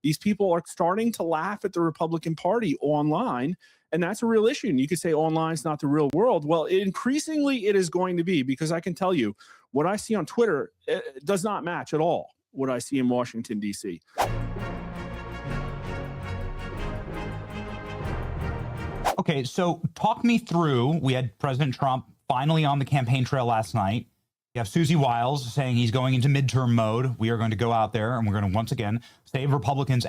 These people are starting to laugh at the Republican Party online, and that's a real issue. And you could say online is not the real world. Well, increasingly it is going to be, because I can tell you what I see on Twitter does not match at all what I see in Washington, D.C. Okay, so talk me through, we had President Trump finally on the campaign trail last night. You have Susie Wiles saying he's going into midterm mode. We are going to go out there and we're going to once again save Republicans.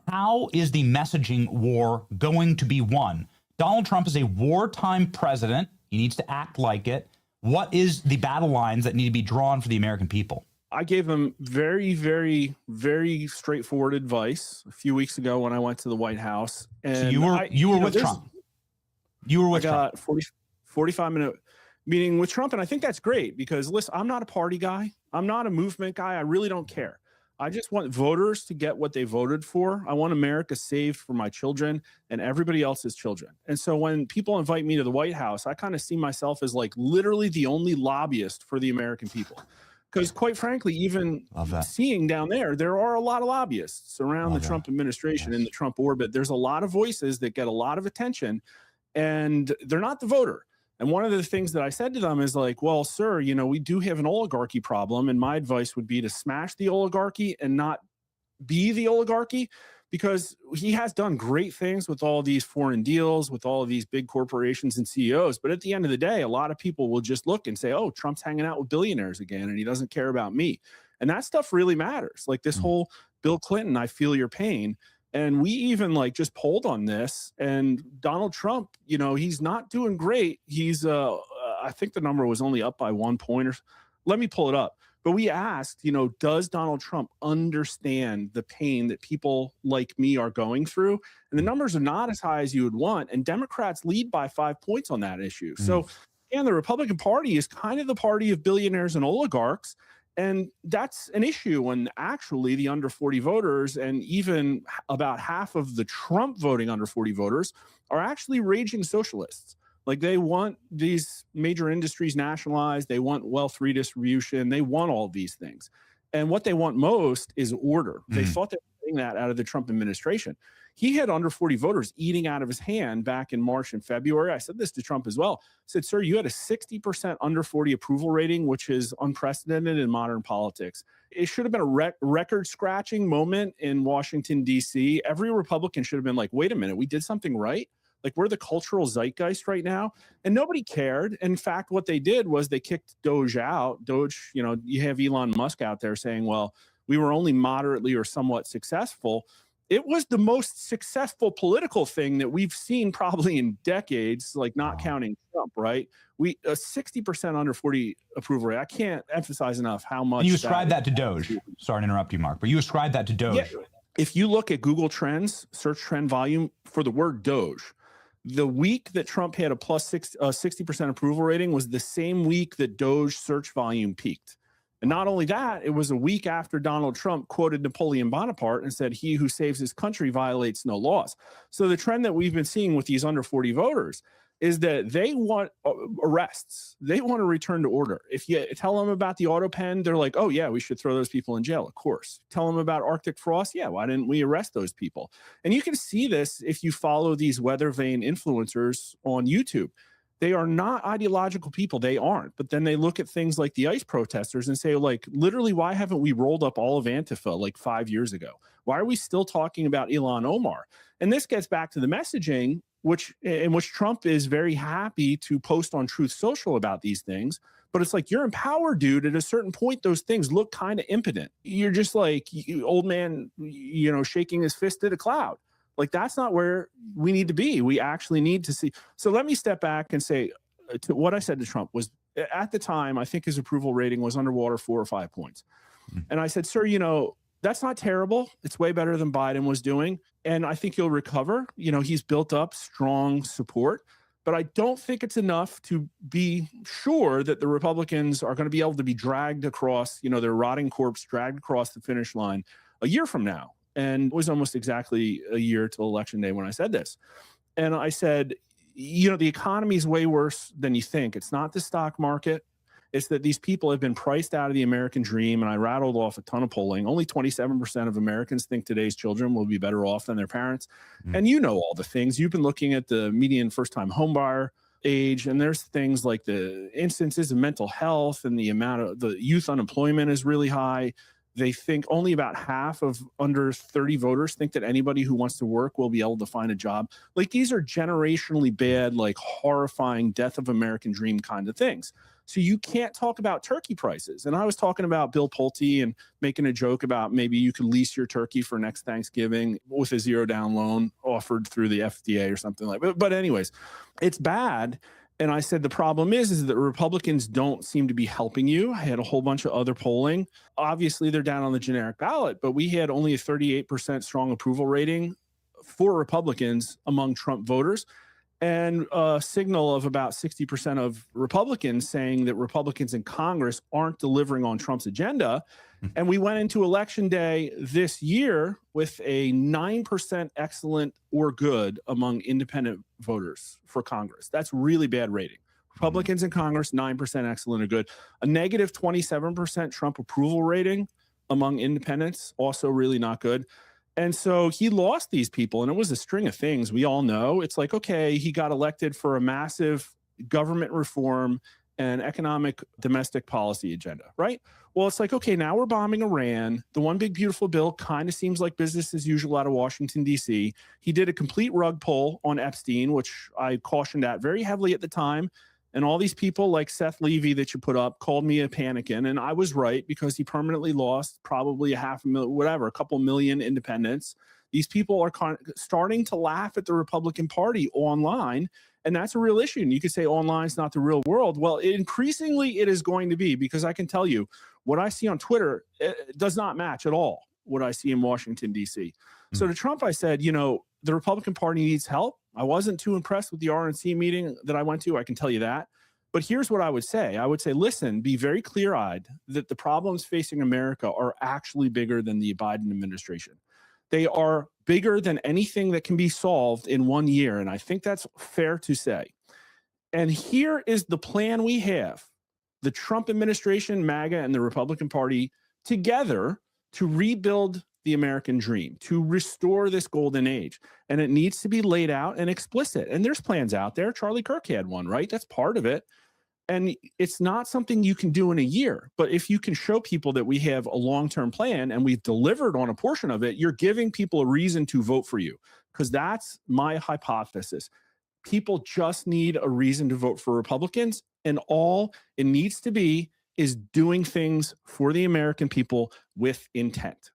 How is the messaging war going to be won? Donald Trump is a wartime president. He needs to act like it. What is the battle lines that need to be drawn for the American people? I gave him very, very, very straightforward advice a few weeks ago when I went to the White House. And so you were with Trump. You were with Trump. 45-minute meeting with Trump. And I think that's great because, listen, I'm not a party guy. I'm not a movement guy. I really don't care. I just want voters to get what they voted for. I want America saved for my children and everybody else's children. And so when people invite me to the White House, I kind of see myself as like literally the only lobbyist for the American people. Because quite frankly, even seeing down there are a lot of lobbyists around the Trump administration, in the Trump orbit. There's a lot of voices that get a lot of attention, and they're not the voter. And one of the things that I said to them is like, well, sir, you know, we do have an oligarchy problem. And my advice would be to smash the oligarchy and not be the oligarchy, because he has done great things with all these foreign deals, with all of these big corporations and CEOs. But at the end of the day, a lot of people will just look and say, oh, Trump's hanging out with billionaires again, and he doesn't care about me. And that stuff really matters. Like this whole Bill Clinton, I feel your pain. And we even like just polled on this, and Donald Trump, you know, he's not doing great. He's, I think the number was only up by 1 point or, let me pull it up. But we asked, you know, does Donald Trump understand the pain that people like me are going through? And the numbers are not as high as you would want. And Democrats lead by 5 points on that issue. So, and the Republican Party is kind of the party of billionaires and oligarchs. And that's an issue when actually the under 40 voters, and even about half of the Trump voting under 40 voters, are actually raging socialists. Like they want these major industries nationalized. They want wealth redistribution. They want all these things. And what they want most is order. They thought they were getting that out of the Trump administration. He had under 40 voters eating out of his hand back in March and February. I said this to Trump as well. I said, sir, you had a 60% under 40 approval rating, which is unprecedented in modern politics. It should have been a record-scratching moment in Washington, D.C. Every Republican should have been like, wait a minute, we did something right? Like we're the cultural zeitgeist right now, and nobody cared. In fact, what they did was they kicked Doge out. Doge, you know, you have Elon Musk out there saying, well, we were only moderately or somewhat successful. It was the most successful political thing that we've seen probably in decades, like not counting Trump, right? We a 60% under 40 approval rate. I can't emphasize enough how much. And you ascribe that to Doge. Sorry to interrupt you, Mark, but you ascribe that to Doge. Yeah. If you look at Google Trends, search trend volume for the word Doge, the week that Trump had a plus 60% approval rating was the same week that Doge search volume peaked. And not only that, it was a week after Donald Trump quoted Napoleon Bonaparte and said, he who saves his country violates no laws. So the trend that we've been seeing with these under 40 voters is that they want arrests. They want to return to order. If you tell them about the auto pen, they're like, oh yeah, we should throw those people in jail, of course. Tell them about Arctic frost. Yeah, why didn't we arrest those people? And you can see this if you follow these weather vane influencers on YouTube. They are not ideological people. They aren't. But then they look at things like the ICE protesters and say, like, literally, why haven't we rolled up all of Antifa like 5 years ago? Why are we still talking about Ilhan Omar? And this gets back to the messaging, in which Trump is very happy to post on Truth Social about these things. But it's like, you're in power, dude. At a certain point, those things look kind of impotent. You're just like old man, you know, shaking his fist at a cloud. Like, that's not where we need to be. We actually need to see. So let me step back and say to what I said to Trump was, at the time, I think his approval rating was underwater 4 or 5 points. And I said, sir, you know, that's not terrible. It's way better than Biden was doing. And I think he'll recover. You know, he's built up strong support. But I don't think it's enough to be sure that the Republicans are going to be able to be dragged across, you know, their rotting corpse dragged across the finish line a year from now. And it was almost exactly a year till Election Day when I said this. And I said, you know, the economy is way worse than you think. It's not the stock market. It's that these people have been priced out of the American dream. And I rattled off a ton of polling. Only 27% of Americans think today's children will be better off than their parents. And you know all the things. You've been looking at the median first-time homebuyer age, and there's things like the instances of mental health and the amount of the youth unemployment is really high. They think only about half of under 30 voters think that anybody who wants to work will be able to find a job. Like, these are generationally bad, like horrifying death of American dream kind of things. So you can't talk about turkey prices. And I was talking about Bill Pulte and making a joke about maybe you could lease your turkey for next Thanksgiving with a 0 down loan offered through the FDA or something like that. But anyways, it's bad. And I said the problem is that Republicans don't seem to be helping you. I had a whole bunch of other polling. Obviously, they're down on the generic ballot, but we had only a 38% strong approval rating for Republicans among Trump voters, and a signal of about 60% of Republicans saying that Republicans in Congress aren't delivering on Trump's agenda. And we went into Election Day this year with a 9% excellent or good among independent voters for Congress. That's really bad rating. Republicans in Congress, 9% excellent or good. A negative 27% Trump approval rating among independents, also really not good. And so he lost these people, and it was a string of things. We all know it's like, okay, he got elected for a massive government reform and economic domestic policy agenda, right? Well, it's like, okay, now we're bombing Iran. The one big beautiful bill kind of seems like business as usual out of Washington, D.C. He did a complete rug pull on Epstein, which I cautioned at very heavily at the time. And all these people like Seth Levy that you put up called me a panican. And I was right, because he permanently lost probably 500,000, whatever, a couple million independents. These people are starting to laugh at the Republican Party online. And that's a real issue. And you could say online is not the real world. Well, increasingly it is going to be, because I can tell you what I see on Twitter, it does not match at all what I see in Washington, D.C. So to Trump, I said, you know, the Republican Party needs help. I wasn't too impressed with the RNC meeting that I went to. I can tell you that. But here's what I would say. I would say, listen, be very clear-eyed that the problems facing America are actually bigger than the Biden administration. They are bigger than anything that can be solved in 1 year. And I think that's fair to say. And here is the plan we have. The Trump administration, MAGA, and the Republican Party together to rebuild the American dream, to restore this golden age. And it needs to be laid out and explicit. And there's plans out there. Charlie Kirk had one, right? That's part of it. And it's not something you can do in a year. But if you can show people that we have a long-term plan and we've delivered on a portion of it, you're giving people a reason to vote for you. Because that's my hypothesis. People just need a reason to vote for Republicans. And all it needs to be is doing things for the American people with intent.